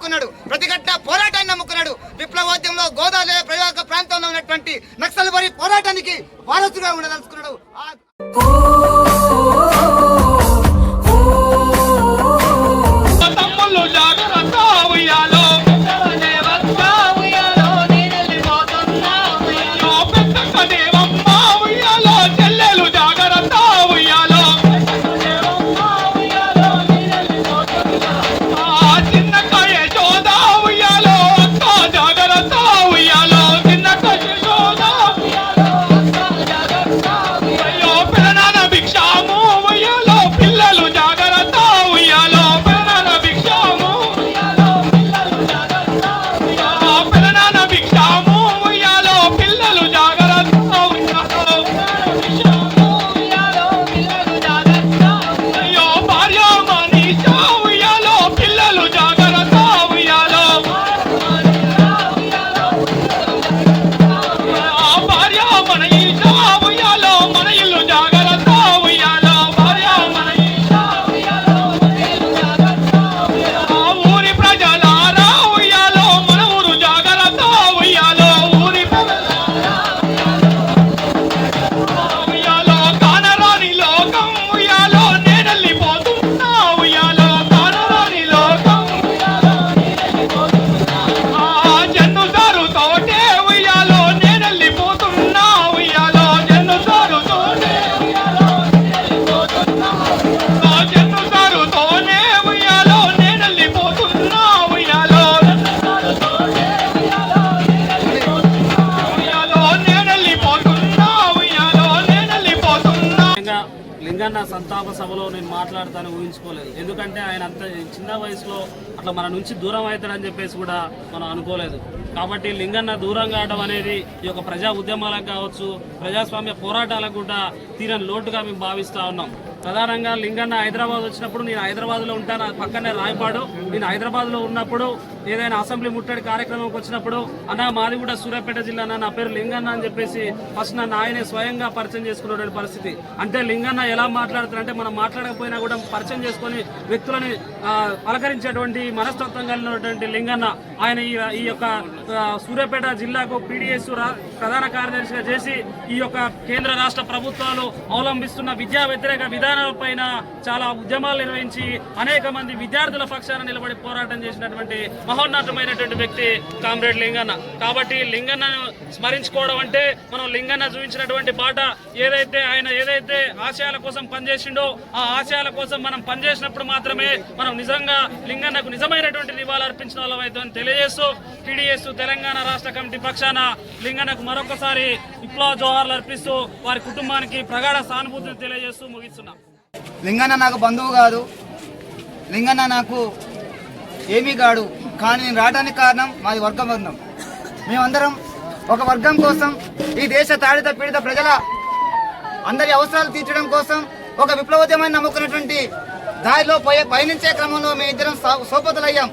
నమ్ముకున్నాడు, ప్రతిఘటన పోరాటాన్ని నమ్ముకున్నాడు. విప్లవోద్యమంలో గోదావరి ప్రయోగ ప్రాంతంలో ఉన్నటువంటి నక్సల్బరీ పోరాటానికి వారసుగా ఉండదలుచుకున్నాడు. లింగన్న సంతాప సభలో నేను మాట్లాడతాను ఊహించుకోలేదు. ఎందుకంటే ఆయన అంత చిన్న వయసులో అట్లా మన నుంచి దూరం అవుతాడని చెప్పేసి కూడా మనం అనుకోలేదు. కాబట్టి లింగన్న దూరం కావడం అనేది ఈ యొక్క ప్రజా ఉద్యమాలకు కావచ్చు, ప్రజాస్వామ్య పోరాటాలకు కూడా తీరని లోటుగా మేము భావిస్తూ ఉన్నాం. ప్రధానంగా లింగన్న హైదరాబాద్ వచ్చినప్పుడు నేను హైదరాబాద్లో ఉంటాను, పక్కనే రాయపాడు. నేను హైదరాబాద్లో ఉన్నప్పుడు ఏదైనా అసెంబ్లీ ముట్టడి కార్యక్రమంకి వచ్చినప్పుడు అన్న మాది కూడా సూర్యాపేట జిల్లా, నా పేరు లింగన్న అని చెప్పేసి ఫస్ట్ నన్ను ఆయనే స్వయంగా పరిచయం చేసుకునే పరిస్థితి. అంటే లింగన్న ఎలా మాట్లాడుతారంటే మనం మాట్లాడకపోయినా కూడా పరిచయం చేసుకొని వ్యక్తులని పలకరించేటువంటి మనస్తత్వం కలిగినటువంటి లింగన్న ఆయన ఈ యొక్క సూర్యాపేట జిల్లాకు పీడీఎస్ ప్రధాన కార్యదర్శిగా చేసి ఈ యొక్క కేంద్ర రాష్ట్ర ప్రభుత్వాలు అవలంబిస్తున్న విద్యా వ్యతిరేక విధానాలపైన చాలా ఉద్యమాలు నిర్వహించి అనేక మంది విద్యార్థుల పక్షాన నిలబడి పోరాటం చేసినటువంటి మహోన్నతమైనటువంటి వ్యక్తి కామ్రేడ్ లింగన్న. కాబట్టి లింగన్నను స్మరించుకోవడం అంటే మనం లింగన్న చూపించినటువంటి బాట ఏదైతే ఆయన ఏదైతే ఆశయాల కోసం పనిచేసిండో ఆ ఆశయాల కోసం మనం పనిచేసినప్పుడు మాత్రమే మనం నిజంగా లింగన్నకు నిజమైనటువంటి నివాళులు అర్పించిన వాళ్ళం అవుతుందని తెలియజేస్తూ టీడీఎస్ తెలంగాణ రాష్ట్ర కమిటీ పక్షాన లింగన్నకు మరొకసారి విప్లవ జోహార్లు అర్పిస్తూ వారి కుటుంబానికి ప్రగాఢ సానుభూతిని తెలియజేస్తూ ముగిస్తున్నాం. లింగన్న నాకు బంధువు కాదు, లింగన్న నాకు ఏమీ కాడు, కానీ నేను రావడానికి కారణం మాది వర్గం. మేమందరం ఒక వర్గం కోసం, ఈ దేశ తాడిత పీడిత ప్రజల అందరి అవసరాలు తీర్చడం కోసం ఒక విప్లవోద్యమాన్ని నమ్ముకున్నటువంటి దారిలో పయనించే క్రమంలో మేము ఇద్దరం సోపతులయ్యాం.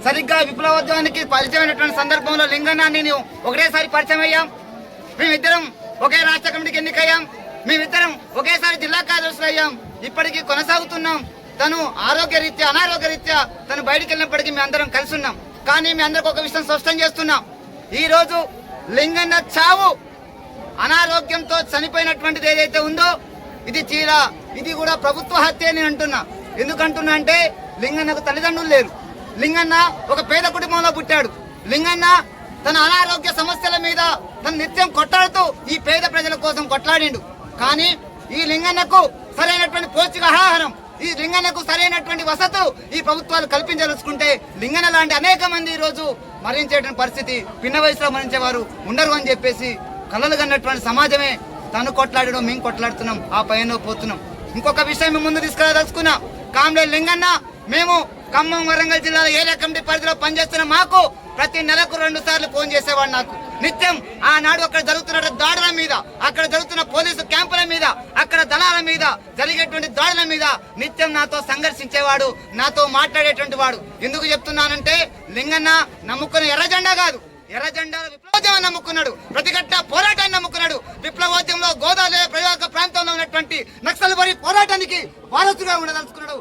సరిగ్గా విప్లవోద్యమానికి పరిచయమైనటువంటి సందర్భంలో లింగన్న నేను ఒకటేసారి పరిచయం అయ్యాం. మేమిద్దరం ఒకే రాష్ట్ర కమిటీకి ఎన్నికయ్యాం. మేమిద్దరం ఒకేసారి జిల్లా కార్యదర్శులు అయ్యాం. ఇప్పటికీ కొనసాగుతున్నాం. తను ఆరోగ్యరీత్యా అనారోగ్యరీత్యా తను బయటికి వెళ్ళినప్పటికీ మేము అందరం కలిసి ఉన్నాం. కానీ మీ అందరికి ఒక విషయం స్పష్టం చేస్తున్నాం, ఈ రోజు లింగన్న చావు అనారోగ్యంతో చనిపోయినటువంటిది ఏదైతే ఉందో ఇది కూడా ప్రభుత్వ హత్య అని అంటున్నా. ఎందుకంటున్నా అంటే లింగన్నకు తల్లిదండ్రులు లేరు. లింగన్న ఒక పేద కుటుంబంలో పుట్టాడు. లింగన్న తన అనారోగ్య సమస్యల మీద తను నిత్యం కొట్లాడుతూ ఈ పేద ప్రజల కోసం కొట్లాడిండు. కానీ ఈ లింగన్నకు సరైనటువంటి పౌష్టికాహారం, ఈ లింగన్నకు సరైనటువంటి వసతులు ఈ ప్రభుత్వాలు కల్పించదలుచుకుంటే లింగన్న లాంటి అనేక మంది ఈ రోజు మరణించేటువంటి పరిస్థితి, పిన్న వయసులో మరణించేవారు ఉండరు అని చెప్పేసి కలలు కన్నటువంటి సమాజమే తను కొట్లాడడం, మేము కొట్లాడుతున్నాం, ఆ పైన పోతున్నాం. ఇంకొక విషయం మేము ముందు తీసుకురాదలుచుకున్నాం. కామ్రేడ్ లింగన్న మేము ఖమ్మం వరంగల్ జిల్లాలో ఏరియా కమిటీ పరిధిలో పనిచేస్తున్న మాకు ప్రతి నెలకు 2 సార్లు ఫోన్ చేసేవాడు. నాకు నిత్యం ఆనాడు అక్కడ జరుగుతున్న దాడుల మీద, అక్కడ జరుగుతున్న పోలీసు క్యాంపుల మీద, అక్కడ దళాల మీద జరిగేటువంటి దాడుల మీద నిత్యం నాతో సంఘర్షించేవాడు, నాతో మాట్లాడేటువంటి వాడు. ఎందుకు చెప్తున్నానంటే లింగన్న నమ్ముకున్న ఎర్ర జెండా కాదు, ఎర్ర జెండాల విప్లవోద్యమాన్ని నమ్ముకున్నాడు, ప్రతిఘట్ట పోరాటాన్ని నమ్ముకున్నాడు. విప్లవోద్యమంలో గోదావరి ప్రయోగ ప్రాంతంలో ఉన్నటువంటి నక్సల్బరీ పోరాటానికి వారసుగా ఉండదలుచుకున్నాడు.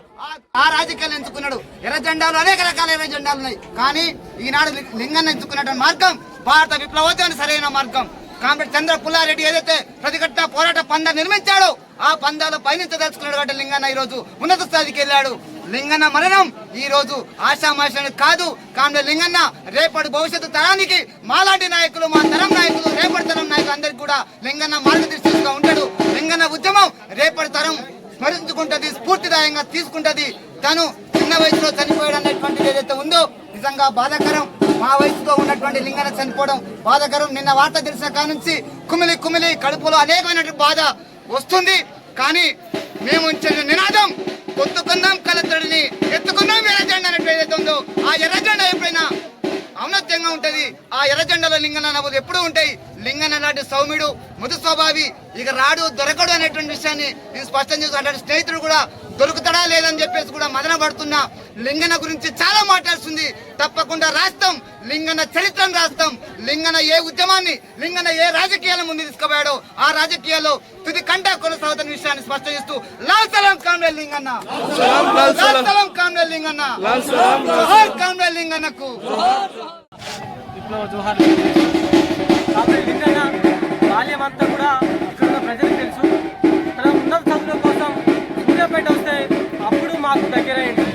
ఆ రాజకీయాలు ఎంచుకున్నాడు. ఎర్ర జెండాలు అనేక రకాల ఎర్ర జెండాలు ఉన్నాయి, కానీ ఈనాడు లింగన్న ఎంచుకున్నటువంటి మార్గం భారత విప్లవోద్యమానికి సరైన మార్గం. కామ్రేడ్ చంద్ర పుల్లారెడ్డి ఏదైతే ప్రతిఘట్ట పోరాట పందా నిర్మించాడో ఆ పందాలు పయనించదలుచుకున్నాడు కాబట్టి లింగన్న ఈ రోజు ఉన్నత స్థాయికి వెళ్ళాడు. లింగన్న మరణం ఈ రోజు ఆశామాషానికి కాదు. కామ్రేడ్ లింగన్న రేపటి భవిష్యత్తు తరానికి మాలాంటి నాయకులు, మా తరం నాయకులు, రేపటి తరం నాయకులు అందరికీ కూడా లింగన్న మార్గదర్శకుగా ఉంటాడు. లింగన్న ఉద్యమం రేపటి తరం స్మరించుకుంటది, స్ఫూర్తిదాయంగా తీసుకుంటది. తను చిన్న వయసులో చనిపోయాడు అనేటువంటిది ఏదైతే ఉందో నిజంగా బాధాకరం. మా వయసులో ఉన్నటువంటి లింగన్న చనిపోవడం బాధాకరం. నిన్న వార్త తెలిసిన కాడ నుంచి కుమిలి కుమిలి కడుపులో అనేకమైనటువంటి బాధ వస్తుంది. కానీ మేము ఉంచిన నినాదం పొత్తుకుందాం కలెక్టర్ని, ఎత్తుకుందాం ఎర్ర జెండా అన్నట్టు ఏదైతే ఉందో ఆ ఎర్ర జెండా ఎప్పుడైనా ఔన్నత్యంగా ఉంటది. ఆ ఎర్ర జెండాలో లింగన్న నవ్వులు ఎప్పుడూ ఉంటాయి. లింగన్న లాంటి సౌమ్యుడు, మృదు స్వభావి, ఇక రాడు దొరకడు అనేటువంటి విషయాన్ని నేను స్పష్టం చేస్తూ అలాంటి స్నేహితుడు కూడా దొరుకుతాడా లేదని చెప్పేసి కూడా మదన పడుతున్నా. లింగన్న గురించి చాలా మాట్లాడుతుంది. తప్పకుండా రాస్తాం, లింగన్న చరిత్రను రాస్తాం. లింగన్న ఏ ఉద్యమాన్ని, లింగన్న ఏ రాజకీయాల ముందు తీసుకుపోయాడో ఆ రాజకీయాల్లో తుది కంట కొనసాగుతున్న విషయాన్ని స్పష్టం చేస్తూ లాల్ సలాం కామ్రేడ్ లింగన్న, లాల్ సలాం కామ్రేడ్ లింగన్న, జోహార్ కామ్రేడ్ లింగన్నకు. విప్లవ జోహార్. కామ్రేడ్ లింగన్న బాల్యం అంతా కూడా ఇక్కడ ప్రజలకు తెలుసు. తన ఉన్నత చదువుల కోసం సూర్యాపేట వస్తే అప్పుడు మాకు దగ్గరైంది.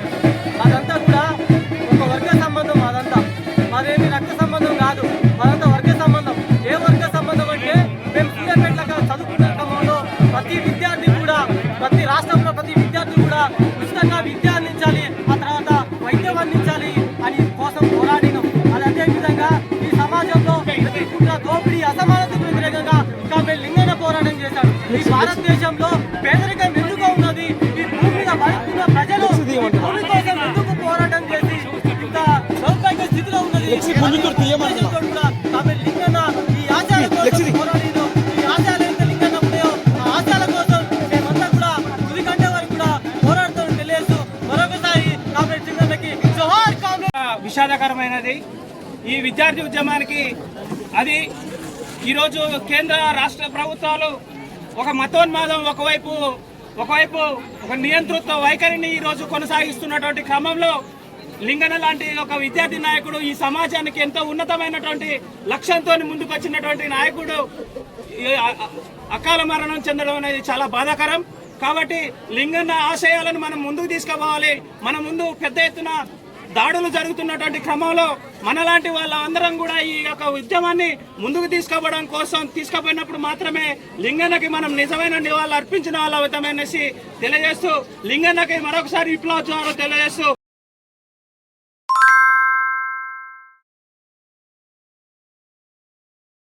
అదంతా కూడా ఒక వర్గ సంబంధం. అదంతా మాదేమి రక్త సంబంధం కాదు, అదంతా వర్గ సంబంధం. ఏ వర్గ సంబంధం అంటే మేము సూర్యాపేటలో చదువుకున్న క్రమంలో ప్రతి విద్యార్థి కూడా, ప్రతి రాష్ట్రంలో ప్రతి విద్యార్థి కూడా ఉచితంగా విద్య అందించాలి, ఆ తర్వాత వైద్యం అందించాలి అని కోసం పోరాడినాం. అది అదేవిధంగా ఈ సమాజంలో ప్రతి కుట్ర, దోపిడీ, అసమానతకు వ్యతిరేకంగా కామ్రేడ్ లింగన్న పోరాటం చేశాడు. ఈ భారతదేశంలో పేదరికం ఎందుకు ఉన్నది, ఈ భూమి మీద బతుకున్న ప్రజలు ఈ భూమి కోసం ఎందుకు పోరాటం చేసి ఇంత దౌర్భాగ్య స్థితిలో ఉన్నది కూడా కామ్రేడ్ లింగన్న ఈ ఆశయాల కోసం పోరాడిను. ఈ ఆశయాలు ఎంత లింగన్న ఉన్నాయో ఆ ఆశయాల కోసం మేమంతా కూడా తుది కంటే వరకు కూడా పోరాడుతూ తెలియజేస్తూ మరొకసారి కామ్రేడ్ లింగన్నకి జోహార్. కామ్రేడ్ విషాదకరమైనది ఈ విద్యార్థి ఉద్యమానికి. అది ఈరోజు కేంద్ర రాష్ట్ర ప్రభుత్వాలు ఒక మతోన్మాదం, ఒకవైపు ఒక నియంతృత్వ వైఖరిని ఈరోజు కొనసాగిస్తున్నటువంటి క్రమంలో లింగన్న లాంటి ఒక విద్యార్థి నాయకుడు, ఈ సమాజానికి ఎంతో ఉన్నతమైనటువంటి లక్ష్యంతో ముందుకు వచ్చినటువంటి నాయకుడు అకాల మరణం చెందడం అనేది చాలా బాధాకరం. కాబట్టి లింగన్న ఆశయాలను మనం ముందుకు తీసుకుపోవాలి. మన ముందు పెద్ద ఎత్తున దాడులు జరుగుతున్నటువంటి క్రమంలో మనలాంటి వాళ్ళందరం కూడా ఈ యొక్క ఉద్యమాన్ని ముందుకు తీసుకుపోయినప్పుడు మాత్రమే లింగన్నకి మనం నిజమైన నివాళులు అర్పించిన వాళ్ళు అవుతామనేసి తెలియజేస్తూ లింగన్నకి మరొకసారి విప్లవ జోహార్ తెలియజేస్తూ